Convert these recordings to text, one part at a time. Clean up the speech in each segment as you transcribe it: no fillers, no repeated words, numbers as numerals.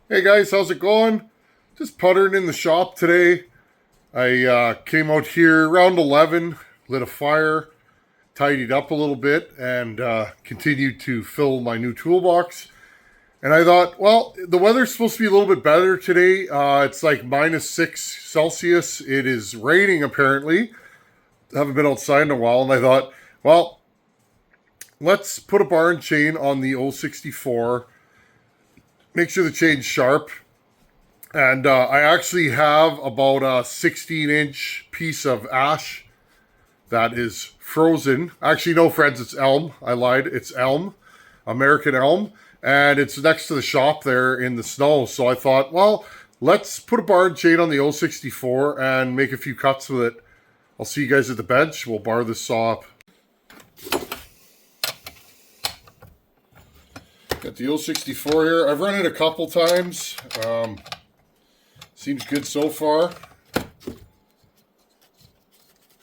Hey guys, how's it going? Just puttering in the shop today. I came out here around 11, lit a fire, tidied up a little bit, and continued to fill my new toolbox. And I thought, well, the weather's supposed to be a little bit better today. It's like -6 Celsius. It is raining apparently. I haven't been outside in a while, and I thought, well, let's put a bar and chain on the 064. Make sure the chain's sharp. And I actually have about a 16-inch piece of ash that is frozen. Actually, no, friends, it's elm. I lied. It's elm, American elm. And it's next to the shop there in the snow. So I thought, well, let's put a bar and chain on the 064 and make a few cuts with it. I'll see you guys at the bench. We'll bar this saw up. Got the 064 here. I've run it a couple times. Seems good so far.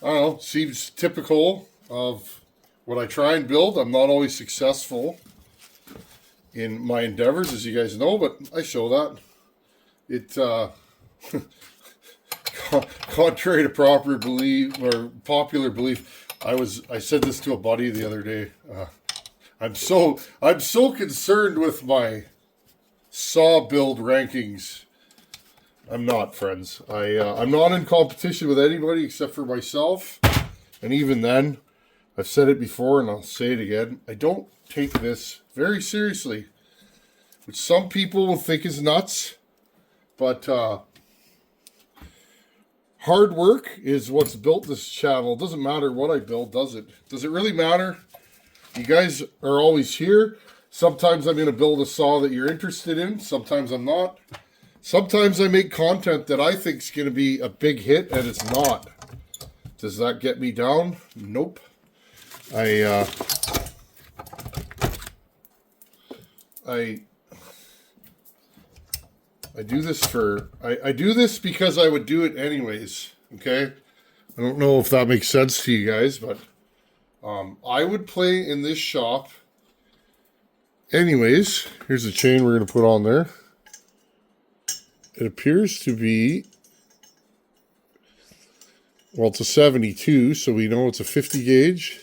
I don't know. Seems typical of what I try and build. I'm not always successful in my endeavors, as you guys know, but I show that. It, contrary to popular belief, I said this to a buddy the other day. I'm so concerned with my saw build rankings. I'm not, friends. I'm not in competition with anybody except for myself. And even then, I've said it before and I'll say it again. I don't take this very seriously, which some people will think is nuts. But hard work is what's built this channel. It doesn't matter what I build, does it? Does it really matter? You guys are always here. Sometimes I'm going to build a saw that you're interested in. Sometimes I'm not. Sometimes I make content that I think is going to be a big hit, and it's not. Does that get me down? Nope. I do this for... I do this because I would do it anyways, okay? I don't know if that makes sense to you guys, but I would play in this shop anyways. Here's the chain we're going to put on there. It appears to be, well, it's a 72, so we know it's a 50 gauge.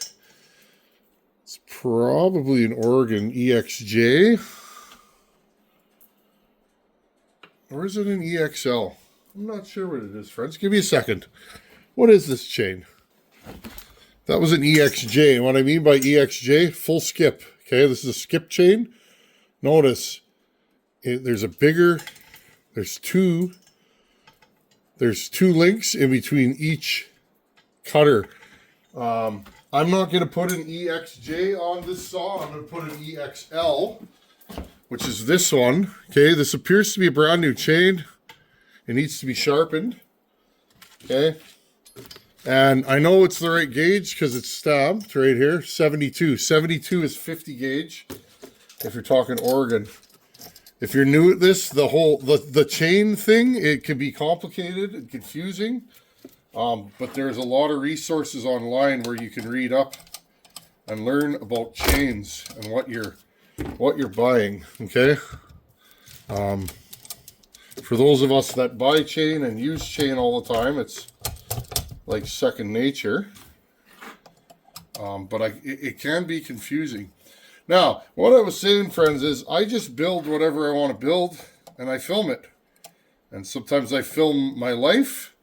It's probably an Oregon EXJ. Or is it an EXL? I'm not sure what it is, friends. Give me a second. What is this chain? That was an EXJ. And what I mean by EXJ, full skip. Okay, this is a skip chain. Notice there's a bigger... There's two links in between each cutter. I'm not going to put an EXJ on this saw. I'm going to put an EXL, which is this one. Okay, this appears to be a brand new chain. It needs to be sharpened. Okay, and I know it's the right gauge because it's stamped right here, 72. 72 is 50 gauge if you're talking Oregon. If you're new at this, the chain thing, it can be complicated and confusing. But there's a lot of resources online where you can read up and learn about chains and what you're buying. Okay. For those of us that buy chain and use chain all the time, it's like second nature. But it can be confusing. Now, what I was saying, friends, is I just build whatever I want to build, and I film it. And sometimes I film my life.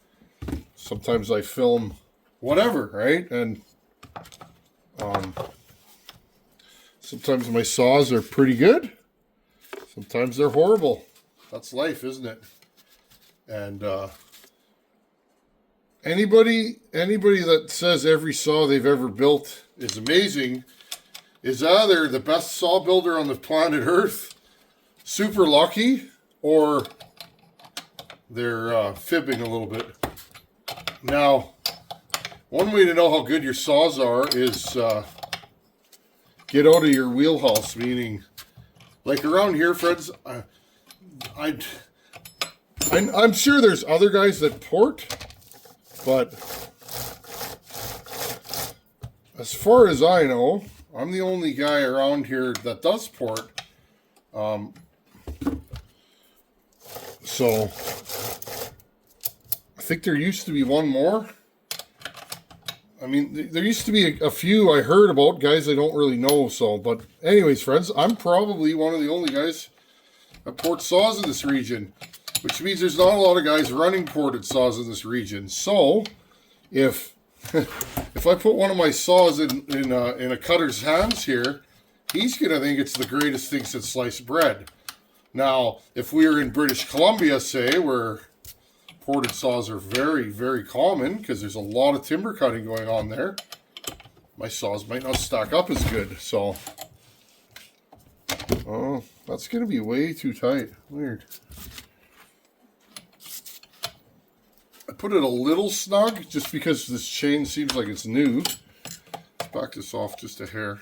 Sometimes I film whatever, right? And sometimes my saws are pretty good. Sometimes they're horrible. That's life, isn't it? And anybody that says every saw they've ever built is amazing is either the best saw builder on the planet Earth, super lucky, or they're fibbing a little bit. Now, one way to know how good your saws are is get out of your wheelhouse, meaning, like around here, friends, I'm sure there's other guys that port, but as far as I know, I'm the only guy around here that does port. So I think there used to be one more. I mean, there used to be a few I heard about, guys I don't really know. So, but anyways, friends, I'm probably one of the only guys that port saws in this region, which means there's not a lot of guys running ported saws in this region. So, if if I put one of my saws in a cutter's hands here, he's gonna think it's the greatest thing since sliced bread. Now, if we were in British Columbia, say, where ported saws are very, very common because there's a lot of timber cutting going on there, my saws might not stack up as good. So, oh, that's going to be way too tight. Weird. I put it a little snug just because this chain seems like it's new. Let's back this off just a hair.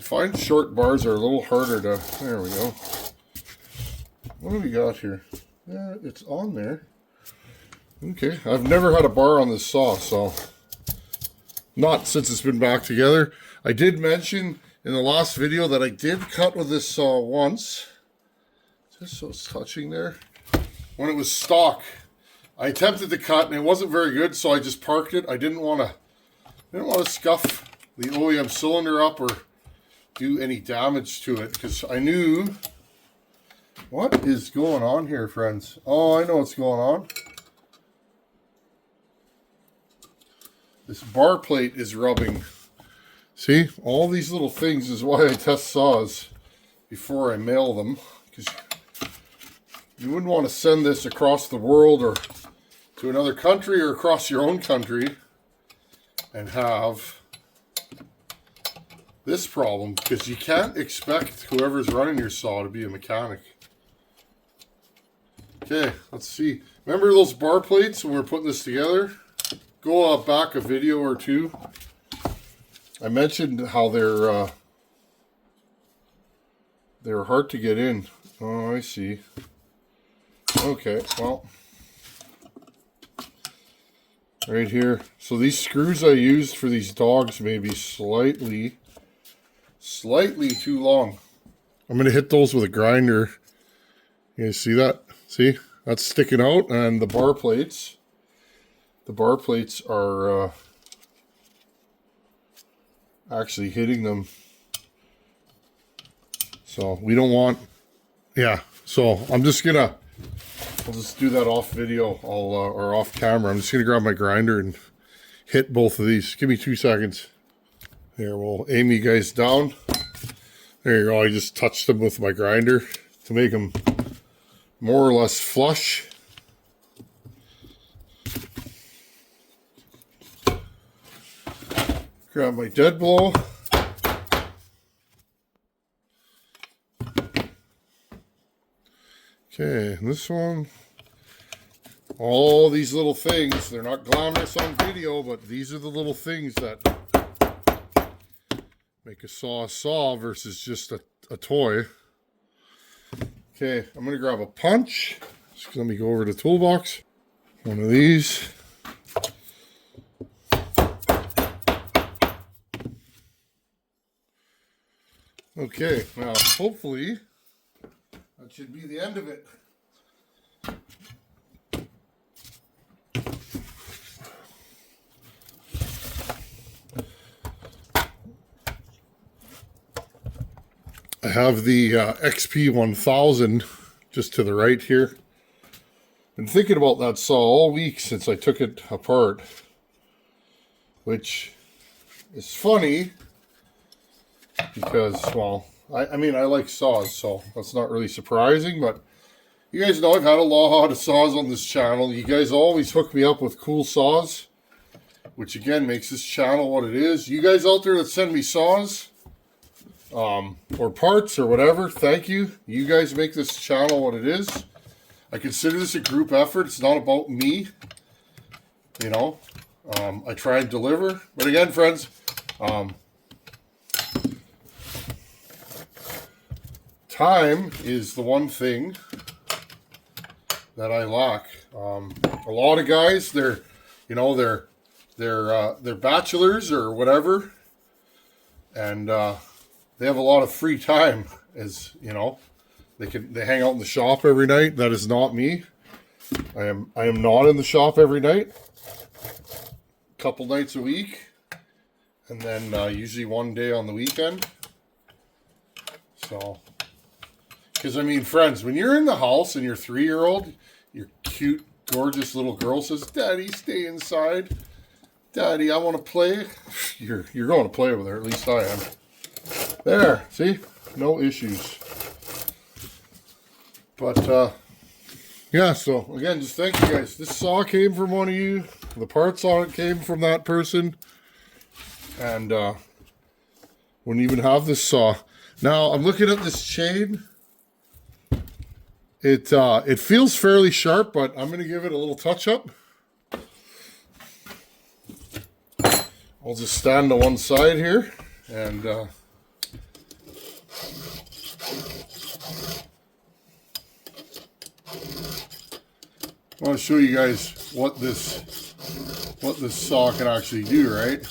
I find short bars are a little harder to... There we go. What do we got here? Yeah, it's on there. Okay, I've never had a bar on this saw, so not since it's been back together. I did mention in the last video that I did cut with this saw once. Just so it's touching there. When it was stock, I attempted to cut and it wasn't very good, so I just parked it. I didn't want to scuff the OEM cylinder up or do any damage to it because I knew. What is going on here, friends? Oh, I know what's going on. This bar plate is rubbing. See, all these little things is why I test saws before I mail them. Because you wouldn't want to send this across the world or to another country or across your own country and have this problem. Because you can't expect whoever's running your saw to be a mechanic. Okay, let's see. Remember those bar plates when we were putting this together? Go back a video or two. I mentioned how they're hard to get in. Oh, I see. Okay, well, right here. So these screws I used for these dogs may be slightly too long. I'm gonna hit those with a grinder. You guys see that? See, that's sticking out, and the bar plates are actually hitting them. So we don't want, yeah. So I'll just do that off video, or off camera. I'm just gonna grab my grinder and hit both of these. Give me 2 seconds. Here, we'll aim you guys down. There you go. I just touched them with my grinder to make them more or less flush. Grab my dead blow. Okay, and this one, all these little things, they're not glamorous on video, but these are the little things that make a saw versus just a toy. Okay, I'm going to grab a punch. Just let me go over to the toolbox. One of these. Okay, now hopefully that should be the end of it. I have the XP 1000 just to the right here. Been thinking about that saw all week since I took it apart, which is funny because, well, I mean, I like saws, so that's not really surprising, but you guys know I've had a lot of saws on this channel. You guys always hook me up with cool saws, which again makes this channel what it is. You guys out there that send me saws, or parts or whatever, thank you. You guys make this channel what it is. I consider this a group effort. It's not about me. You know, I try and deliver. But again, friends, time is the one thing that I lack. A lot of guys, they're bachelors or whatever, and they have a lot of free time, as you know. They hang out in the shop every night. That is not me. I am not in the shop every night. A couple nights a week, and then usually one day on the weekend. So, because I mean, friends, when you're in the house and your 3-year-old, your cute, gorgeous little girl says, "Daddy, stay inside. Daddy, I want to play." You're going to play with her. At least I am. There, see, no issues. But yeah. So again, just thank you guys. This saw came from one of you. The parts on it came from that person, and wouldn't even have this saw. Now I'm looking at this chain. It feels fairly sharp, but I'm going to give it a little touch up. I'll just stand to one side here, and I want to show you guys what this saw can actually do, right?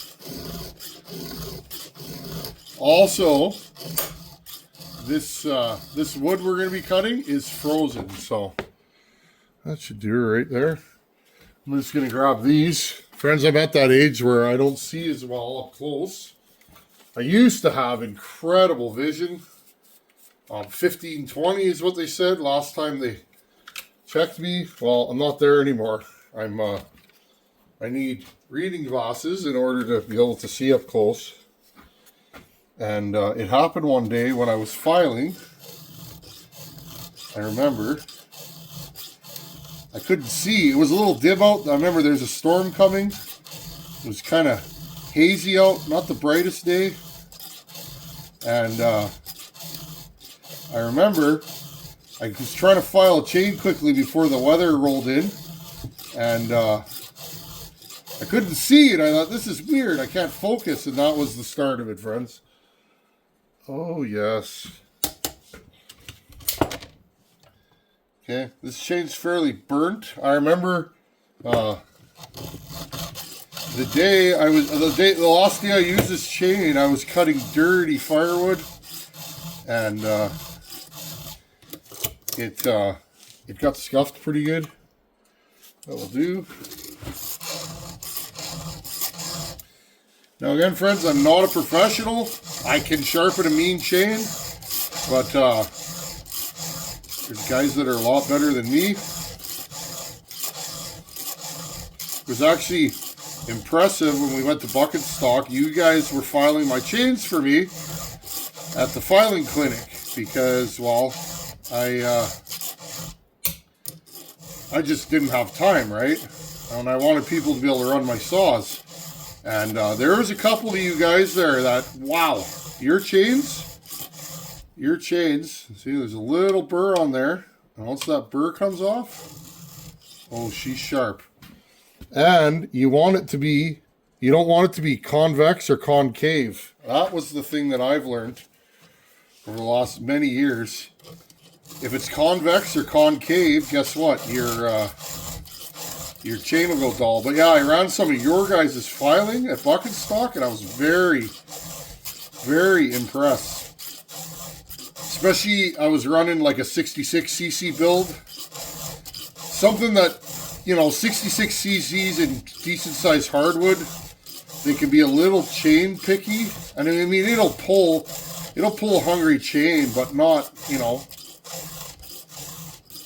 Also, this wood we're going to be cutting is frozen, so that should do it right there. I'm just going to grab these. Friends, I'm at that age where I don't see as well up close. I used to have incredible vision. 15-20 is what they said last time they checked me. Well, I'm not there anymore. I need reading glasses in order to be able to see up close. And it happened one day when I was filing. I remember I couldn't see. It was a little dim out. I remember there's a storm coming. It was kind of hazy out, not the brightest day. And I remember I was trying to file a chain quickly before the weather rolled in. And I couldn't see it. I thought, this is weird. I can't focus. And that was the start of it, friends. Oh, yes. Okay, this chain's fairly burnt. I remember the last day I used this chain, I was cutting dirty firewood, and it got scuffed pretty good. That will do. Now again, friends, I'm not a professional. I can sharpen a mean chain, but there's guys that are a lot better than me. It was actually impressive when we went to Bucket Stock. You guys were filing my chains for me at the filing clinic because, well, I just didn't have time, right? And I wanted people to be able to run my saws. And there was a couple of you guys there that, wow, your chains, see, there's a little burr on there. And once that burr comes off, oh, she's sharp. And you don't want it to be convex or concave. That was the thing that I've learned over the last many years. If it's convex or concave, guess what? Your chain will go dull. But yeah, I ran some of your guys' filing at Bucket Stock, and I was very, very impressed. Especially, I was running like a 66cc build. Something that, 66 cc's in decent sized hardwood, they can be a little chain picky. And I mean, it'll pull a hungry chain, but not,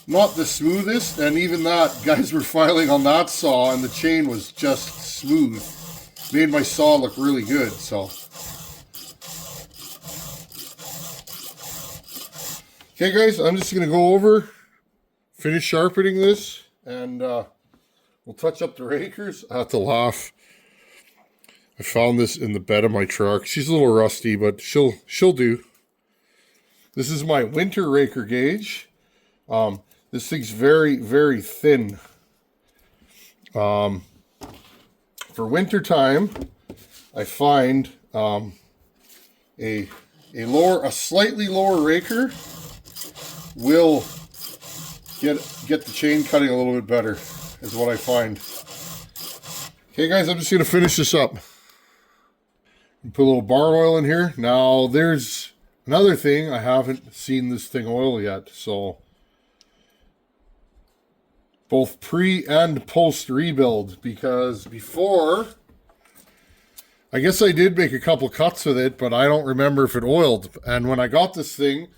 not the smoothest. And even that, guys were filing on that saw, and the chain was just smooth. Made my saw look really good, so. Okay, guys, I'm just going to go over, finish sharpening this, and we'll touch up the rakers. I have to laugh. I found this in the bed of my truck. She's a little rusty, but she'll do. This is my winter raker gauge. This thing's very, very thin. For winter time, I find a slightly lower raker will get the chain cutting a little bit better, is what I find. Okay, guys, I'm just gonna finish this up. Put a little bar oil in here. Now there's Another thing, I haven't seen this thing oil yet, so both pre and post rebuild, because before, I guess I did make a couple cuts with it, but I don't remember if it oiled. And when I got this thing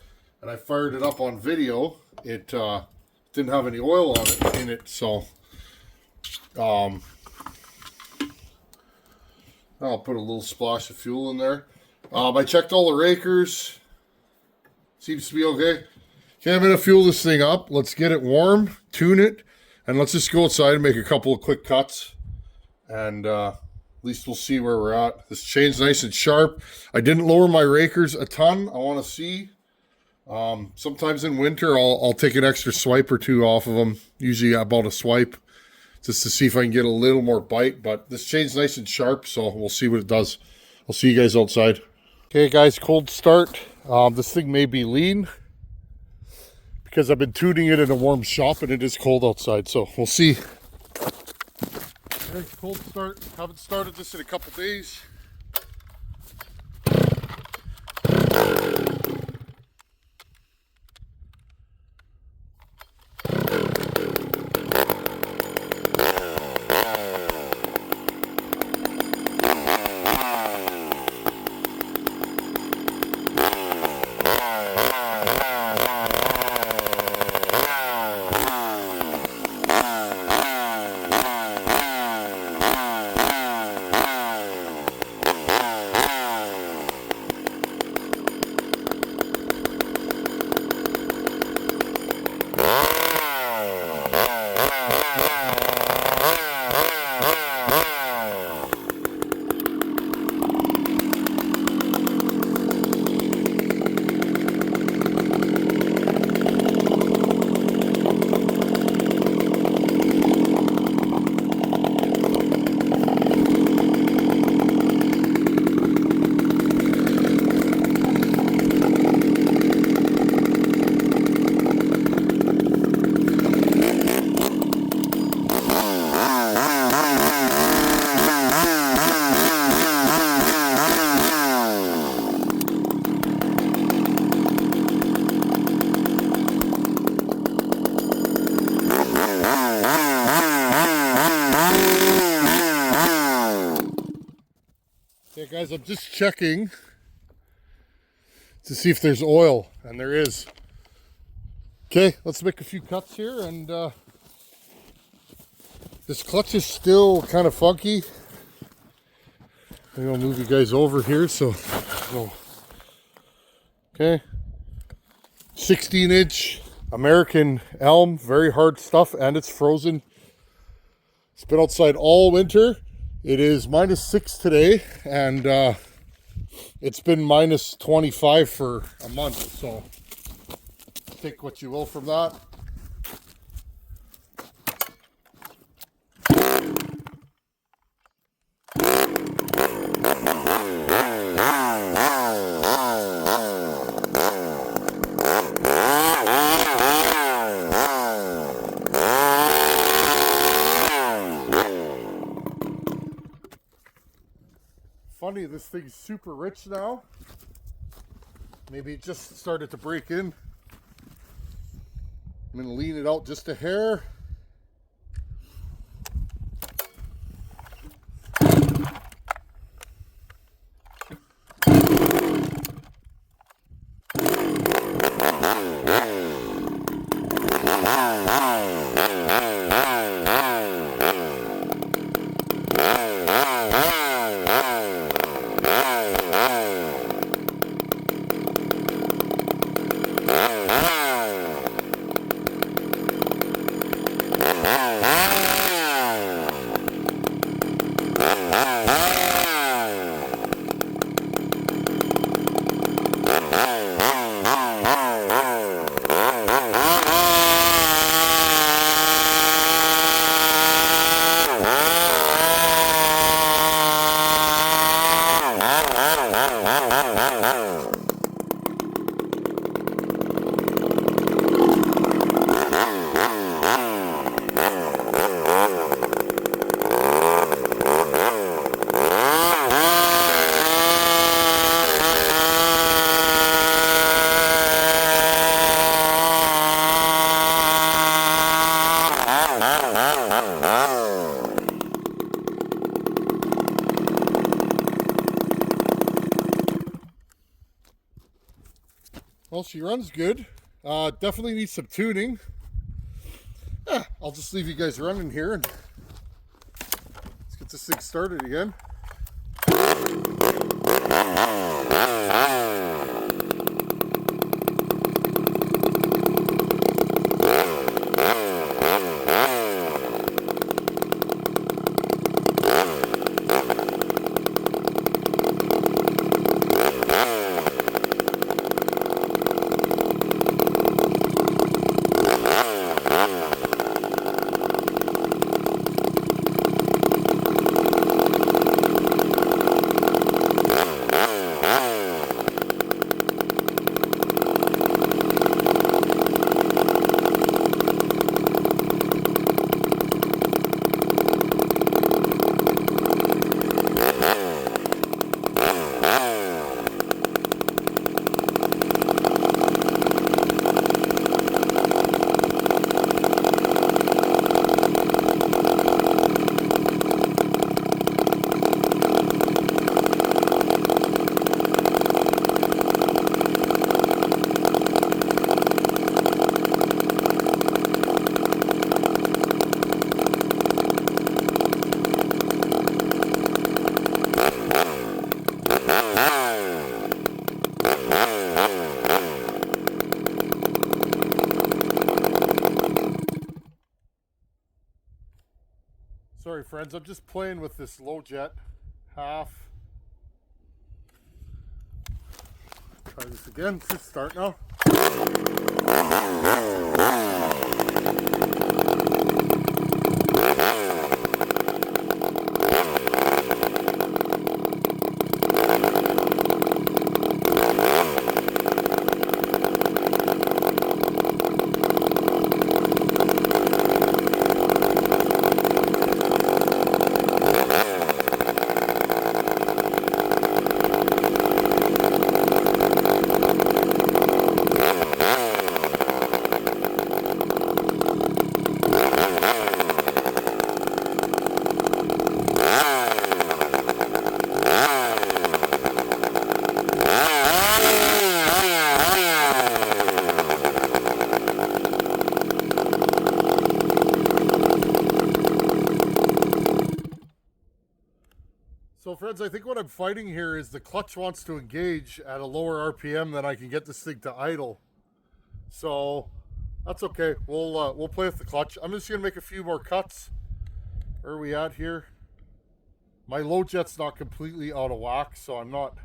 and I fired it up on video, it didn't have any oil on it in it, so I'll put a little splash of fuel in there. I checked all the rakers. Seems to be okay. Okay, I'm going to fuel this thing up. Let's get it warm, tune it, and let's just go outside and make a couple of quick cuts. And at least we'll see where we're at. This chain's nice and sharp. I didn't lower my rakers a ton. I want to see. Sometimes in winter, I'll take an extra swipe or two off of them. Usually about a swipe, just to see if I can get a little more bite. But this chain's nice and sharp, so we'll see what it does. I'll see you guys outside. Okay, guys, cold start. This thing may be lean because I've been tuning it in a warm shop and it is cold outside, so we'll see. Okay, cold start. Haven't started this in a couple days. Okay, guys, I'm just checking to see if there's oil, and there is. Okay, let's make a few cuts here, and this clutch is still kind of funky. Maybe I'll move you guys over here, so. Okay, 16-inch American elm, very hard stuff, and it's frozen. It's been outside all winter. It is -6 today, and it's been -25 for a month, so take what you will from that. Funny, this thing's super rich now. Maybe it just started to break in. I'm going to lean it out just a hair. well, she runs good. Definitely needs some tuning. I'll just leave you guys running here and let's get this thing started again. Sorry friends, I'm just playing with this low jet half. Try this again, just start now. So friends, I think what I'm fighting here is the clutch wants to engage at a lower RPM than I can get this thing to idle. So that's okay. We'll play with the clutch. I'm just gonna make a few more cuts. Where are we at here? My low jet's not completely out of whack, so I'm not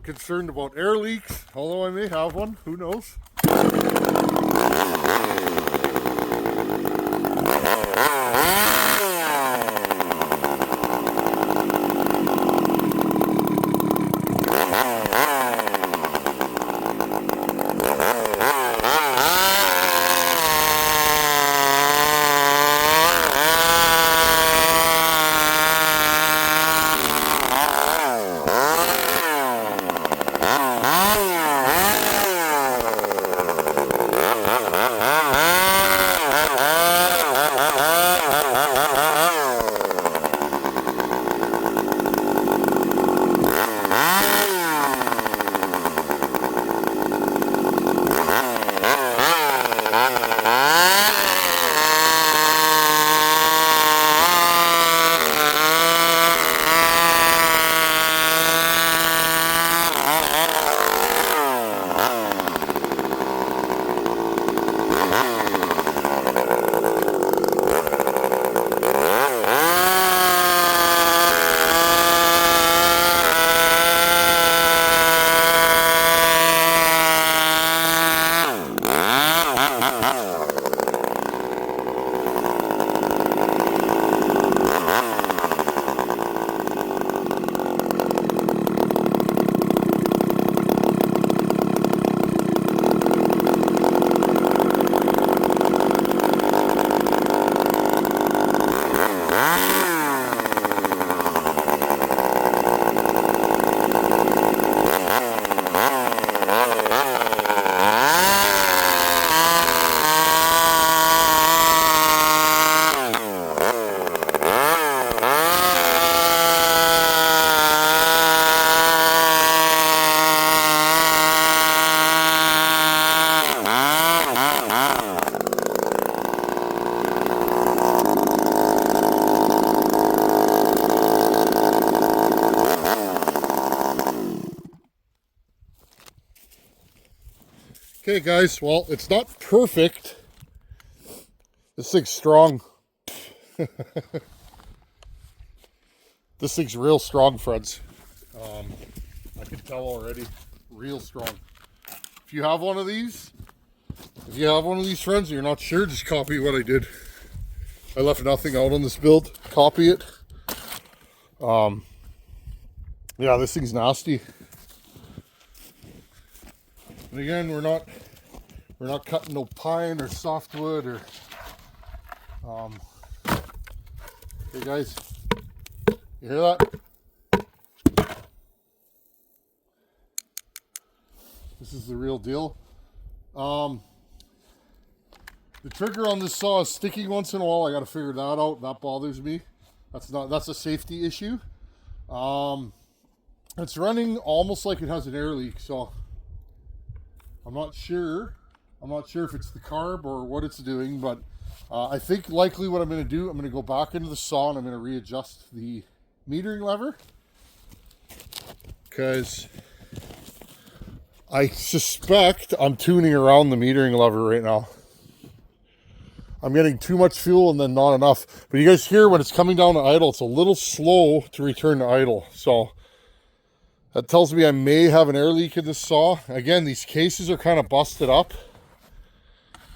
concerned about air leaks, although I may have one. Who knows? Okay, guys, well, it's not perfect. This thing's strong. This thing's real strong, friends. I can tell already. Real strong. If you have one of these, friends, and you're not sure, just copy what I did. I left nothing out on this build. Copy it. Yeah, this thing's nasty. And again, we're not cutting no pine or softwood or hey guys, you hear that? This is the real deal. The trigger on this saw is sticking once in a while. I got to figure that out. That bothers me. That's a safety issue. It's running almost like it has an air leak, so I'm not sure if it's the carb or what it's doing, but I think likely what I'm going to do, I'm going to go back into the saw and I'm going to readjust the metering lever, because I suspect I'm tuning around the metering lever right now. I'm getting too much fuel and then not enough. But you guys hear when it's coming down to idle, it's a little slow to return to idle. So that tells me I may have an air leak in this saw. Again, these cases are kind of busted up.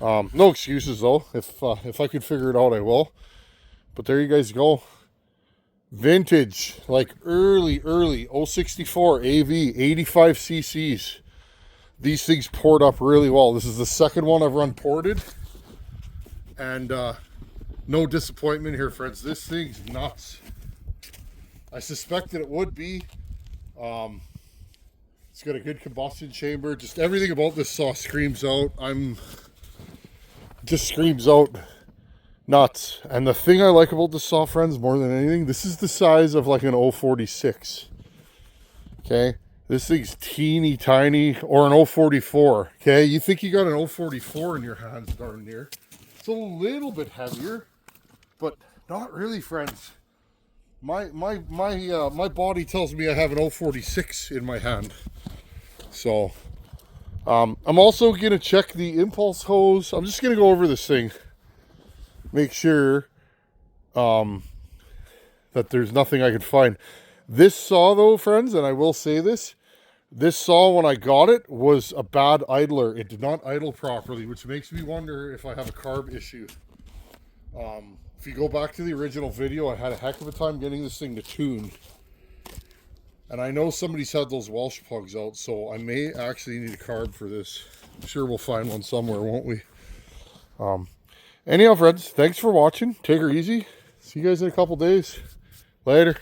No excuses though. If I could figure it out, I will. But there you guys go. Vintage, like early 064 AV, 85 cc's. These things poured up really well. This is the second one I've run ported. And no disappointment here, friends. This thing's nuts. I suspected it would be. It's got a good combustion chamber. Just everything about this saw screams out. Just screams out nuts. And the thing I like about this saw, friends, more than anything, this is the size of like an 046. Okay? This thing's teeny tiny, or an 044. Okay? You think you got an 044 in your hands darn near. It's a little bit heavier, but not really, friends. My body tells me I have an 046 in my hand. So I'm also gonna check the impulse hose. I'm just gonna go over this thing, make sure that there's nothing I can find. This saw though, friends, and I will say this saw when I got it was a bad idler. It did not idle properly, which makes me wonder if I have a carb issue. If you go back to the original video, I had a heck of a time getting this thing to tune. And I know somebody's had those Welsh plugs out, so I may actually need a carb for this. I'm sure we'll find one somewhere, won't we? Anyhow, friends, thanks for watching. Take her easy. See you guys in a couple days. Later.